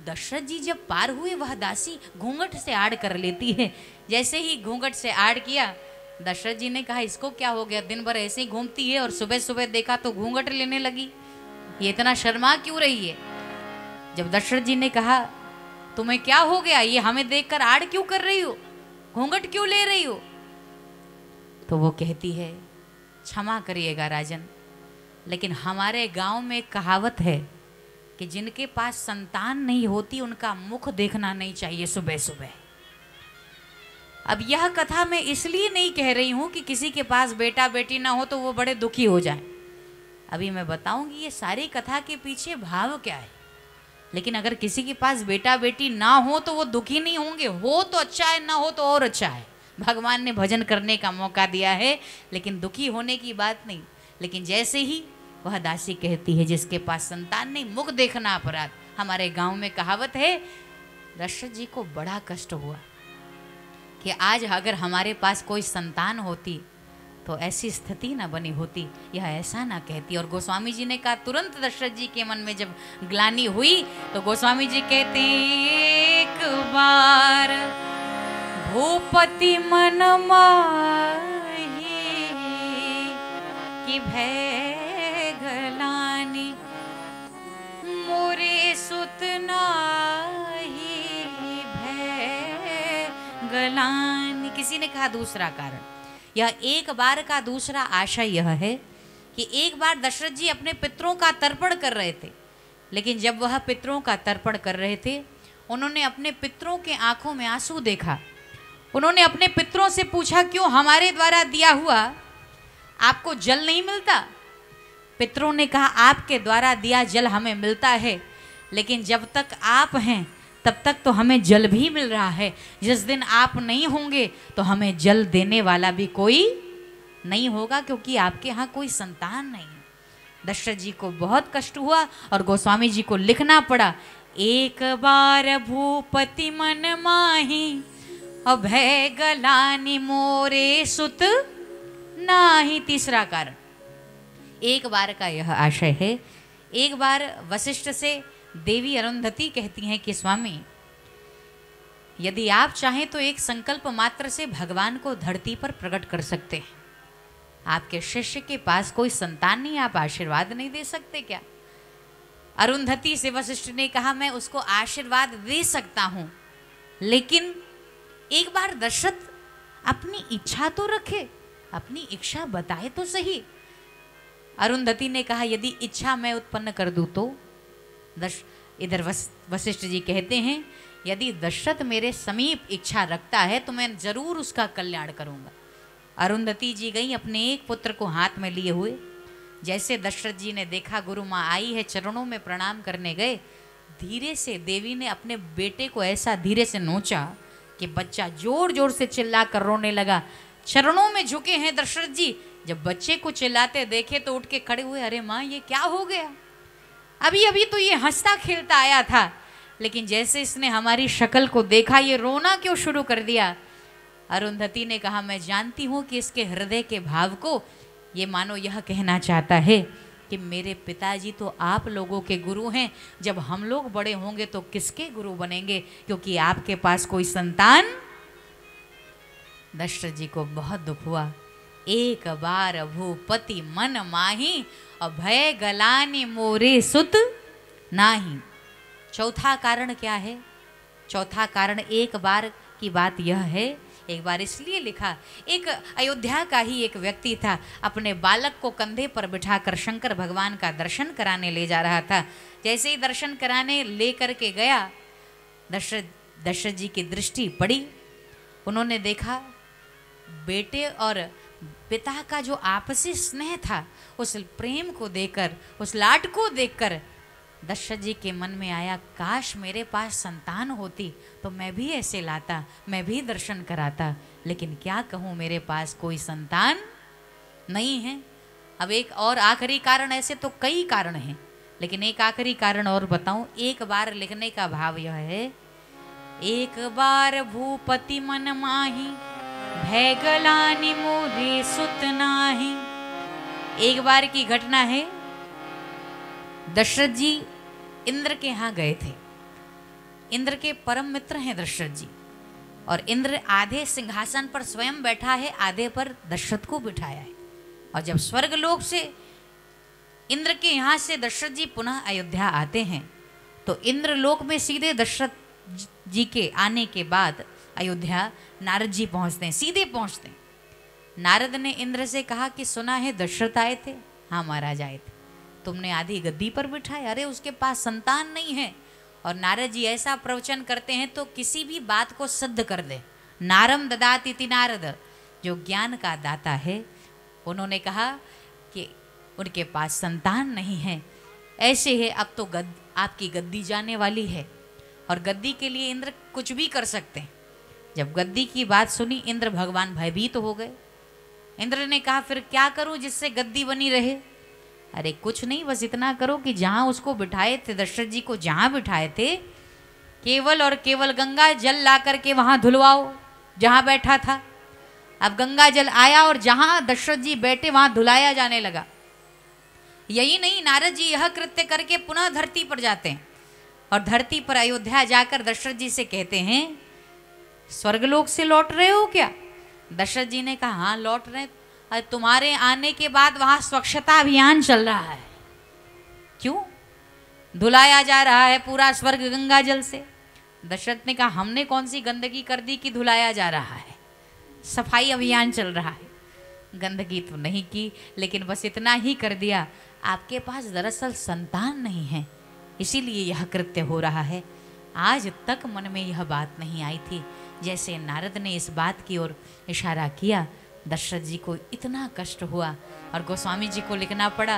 दशरथ जी जब पार हुए, वह दासी घूंघट से आड़ कर लेती है। जैसे ही घूंघट से आड़ किया, दशरथ जी ने कहा इसको क्या हो गया, दिन भर ऐसे ही घूमती है और सुबह सुबह देखा तो घूंघट लेने लगी, ये इतना शर्मा क्यों रही है। जब दशरथ जी ने कहा तुम्हें क्या हो गया, ये हमें देखकर आड़ क्यों कर रही हो, घूंघट क्यों ले रही हो, तो वो कहती है क्षमा करिएगा राजन, लेकिन हमारे गांव में एक कहावत है कि जिनके पास संतान नहीं होती उनका मुख देखना नहीं चाहिए सुबह सुबह। अब यह कथा मैं इसलिए नहीं कह रही हूं कि किसी के पास बेटा बेटी ना हो तो वो बड़े दुखी हो जाएं। अभी मैं बताऊंगी ये सारी कथा के पीछे भाव क्या है। लेकिन अगर किसी के पास बेटा बेटी ना हो तो वो दुखी नहीं होंगे, हो तो अच्छा है, ना हो तो और अच्छा है। भगवान ने भजन करने का मौका दिया है, लेकिन दुखी होने की बात नहीं। लेकिन जैसे ही वह दासी कहती है जिसके पास संतान नहीं, मुख देखना अपराध। हमारे गांव में कहावत है, दशरथ जी को बड़ा कष्ट हुआ कि आज अगर हमारे पास कोई संतान होती तो ऐसी स्थिति ना बनी होती, यह ऐसा ना कहती। और गोस्वामी जी ने कहा तुरंत दशरथ जी के मन में जब ग्लानि हुई तो गोस्वामी जी कहते एक बार भूपति मन माही कि भय गलानी मोरे सुत नाही भय गलानी। किसी ने कहा दूसरा कारण, यह एक बार का दूसरा आशय यह है कि एक बार दशरथ जी अपने पितरों का तर्पण कर रहे थे, लेकिन जब वह पितरों का तर्पण कर रहे थे उन्होंने अपने पितरों के आंखों में आंसू देखा। उन्होंने अपने पितरों से पूछा क्यों हमारे द्वारा दिया हुआ आपको जल नहीं मिलता। पितरों ने कहा आपके द्वारा दिया जल हमें मिलता है, लेकिन जब तक आप हैं तब तक तो हमें जल भी मिल रहा है, जिस दिन आप नहीं होंगे तो हमें जल देने वाला भी कोई नहीं होगा, क्योंकि आपके यहाँ कोई संतान नहीं है। दशरथ जी को बहुत कष्ट हुआ और गोस्वामी जी को लिखना पड़ा, एक बार भूपति मन माही अभय गलानी मोरे सुत नाही। तीसरा कारण, एक बार का यह आशय है। एक बार वशिष्ठ से देवी अरुंधति कहती हैं कि स्वामी यदि आप चाहें तो एक संकल्प मात्र से भगवान को धरती पर प्रकट कर सकते हैं। आपके शिष्य के पास कोई संतान नहीं, आप आशीर्वाद नहीं दे सकते क्या। अरुंधति से वशिष्ठ ने कहा मैं उसको आशीर्वाद दे सकता हूं, लेकिन एक बार दशरथ अपनी इच्छा तो रखे, अपनी इच्छा बताए तो सही। अरुंधति ने कहा यदि इच्छा मैं उत्पन्न कर दूं तो। इधर वशिष्ठ जी कहते हैं यदि दशरथ मेरे समीप इच्छा रखता है तो मैं जरूर उसका कल्याण करूंगा। अरुंधति जी गई अपने एक पुत्र को हाथ में लिए हुए। जैसे दशरथ जी ने देखा गुरु माँ आई है, चरणों में प्रणाम करने गए, धीरे से देवी ने अपने बेटे को ऐसा धीरे से नोचा कि बच्चा जोर जोर से चिल्ला कर रोने लगा। चरणों में झुके हैं दशरथ जी, जब बच्चे को चिल्लाते देखे तो उठ के खड़े हुए, अरे माँ ये क्या हो गया, अभी अभी तो ये हंसता खेलता आया था, लेकिन जैसे इसने हमारी शक्ल को देखा ये रोना क्यों शुरू कर दिया। अरुंधति ने कहा मैं जानती हूँ कि इसके हृदय के भाव को ये मानो यह कहना चाहता है कि मेरे पिताजी तो आप लोगों के गुरु हैं, जब हम लोग बड़े होंगे तो किसके गुरु बनेंगे, क्योंकि आपके पास कोई संतान। दशरथ जी को बहुत दुख हुआ। एक बार भूपति मन माही अभय गलानी मोरे सुत नाही। चौथा कारण क्या है, चौथा कारण एक बार की बात यह है, एक बार इसलिए लिखा, एक अयोध्या का ही एक व्यक्ति था, अपने बालक को कंधे पर बिठाकर शंकर भगवान का दर्शन कराने ले जा रहा था। जैसे ही दर्शन कराने ले करके गया, दशरथ जी की दृष्टि पड़ी। उन्होंने देखा बेटे और पिता का जो आपसी स्नेह था, उस प्रेम को देखकर, उस लाड को देखकर दशरथ जी के मन में आया काश मेरे पास संतान होती तो मैं भी ऐसे लाता, मैं भी दर्शन कराता, लेकिन क्या कहूँ मेरे पास कोई संतान नहीं है। अब एक और आखिरी कारण, ऐसे तो कई कारण हैं, लेकिन एक आखिरी कारण और बताऊं। एक बार लिखने का भाव यह है, एक बार भूपति मन माही भय गलानी मोरे सुत नाही। एक बार की घटना है, दशरथ जी इंद्र के यहाँ गए थे। इंद्र के परम मित्र हैं दशरथ जी, और इंद्र आधे सिंहासन पर स्वयं बैठा है, आधे पर दशरथ को बिठाया है। और जब स्वर्गलोक से इंद्र के यहाँ से दशरथ जी पुनः अयोध्या आते हैं तो इंद्रलोक में सीधे दशरथ जी के आने के बाद अयोध्या नारद जी पहुँचते हैं, सीधे पहुँचते हैं। नारद ने इंद्र से कहा कि सुना है दशरथ आए थे। हाँ महाराज आए थे, तुमने आधी गद्दी पर बिठाया, अरे उसके पास संतान नहीं है। और नारद जी ऐसा प्रवचन करते हैं तो किसी भी बात को सिद्ध कर दे। नारम ददाति इति नारद, जो ज्ञान का दाता है, उन्होंने कहा कि उनके पास संतान नहीं है। ऐसे है, अब तो आपकी गद्दी जाने वाली है, और गद्दी के लिए इंद्र कुछ भी कर सकते हैं। जब गद्दी की बात सुनी इंद्र भगवान भयभीत तो हो गए। इंद्र ने कहा फिर क्या करूं जिससे गद्दी बनी रहे? अरे कुछ नहीं, बस इतना करो कि जहां उसको बिठाए थे, दशरथ जी को जहां बिठाए थे, केवल और केवल गंगा जल ला करके वहां धुलवाओ जहां बैठा था। अब गंगा जल आया और जहां दशरथ जी बैठे वहां धुलाया जाने लगा। यही नहीं, नारद जी यह कृत्य करके पुनः धरती पर जाते हैं और धरती पर अयोध्या जाकर दशरथ जी से कहते हैं स्वर्गलोक से लौट रहे हो क्या? दशरथ जी ने कहा हाँ लौट रहे। अरे तुम्हारे आने के बाद वहां स्वच्छता अभियान चल रहा है। क्यों? धुलाया जा रहा है पूरा स्वर्ग गंगा जल से। दशरथ ने कहा हमने कौन सी गंदगी कर दी कि धुलाया जा रहा है? सफाई अभियान चल रहा है। गंदगी तो नहीं की, लेकिन बस इतना ही कर दिया, आपके पास दरअसल संतान नहीं है, इसीलिए यह कृत्य हो रहा है। आज तक मन में यह बात नहीं आई थी। जैसे नारद ने इस बात की ओर इशारा किया, दशरथ जी को इतना कष्ट हुआ और गोस्वामी जी को लिखना पड़ा